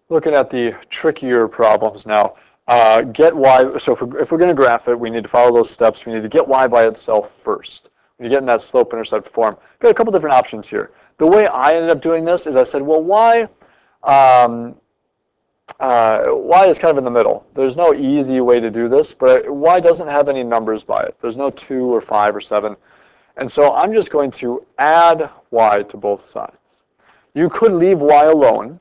Looking at the trickier problems now. Get y, so if we're going to graph it, we need to follow those steps. We need to get y by itself first. When you get in that slope-intercept form, we've got a couple different options here. The way I ended up doing this is I said, well, y is kind of in the middle. There's no easy way to do this, but y doesn't have any numbers by it. There's no 2 or 5 or 7. And so I'm just going to add y to both sides. You could leave y alone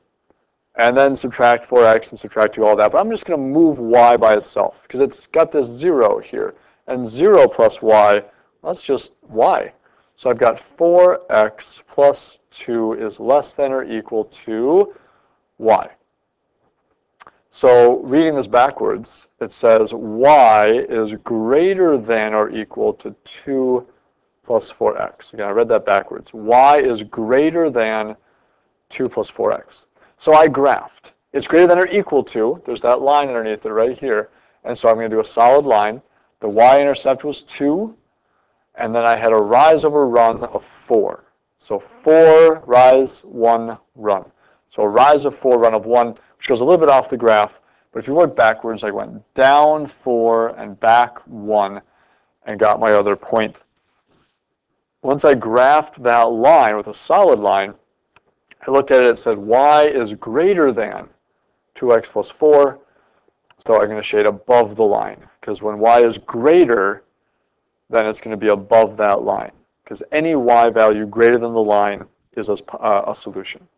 and then subtract 4x and subtract 2, all that. But I'm just going to move y by itself because it's got this 0 here. And 0 plus y, that's just y. So I've got 4x plus 2 is less than or equal to y. So reading this backwards, it says y is greater than or equal to 2 plus 4x. Again, I read that backwards. Y is greater than 2 plus 4x. So I graphed. It's greater than or equal to, there's that line underneath it right here, and so I'm going to do a solid line. The y-intercept was 2, and then I had a rise over run of 4. So 4, rise, 1, run. So a rise of 4, run of 1, which goes a little bit off the graph, but if you work backwards, I went down 4 and back 1 and got my other point. Once I graphed that line with a solid line, I looked at it, it said y is greater than 2x plus 4, so I'm going to shade above the line, because when y is greater, then it's going to be above that line, because any y value greater than the line is a solution.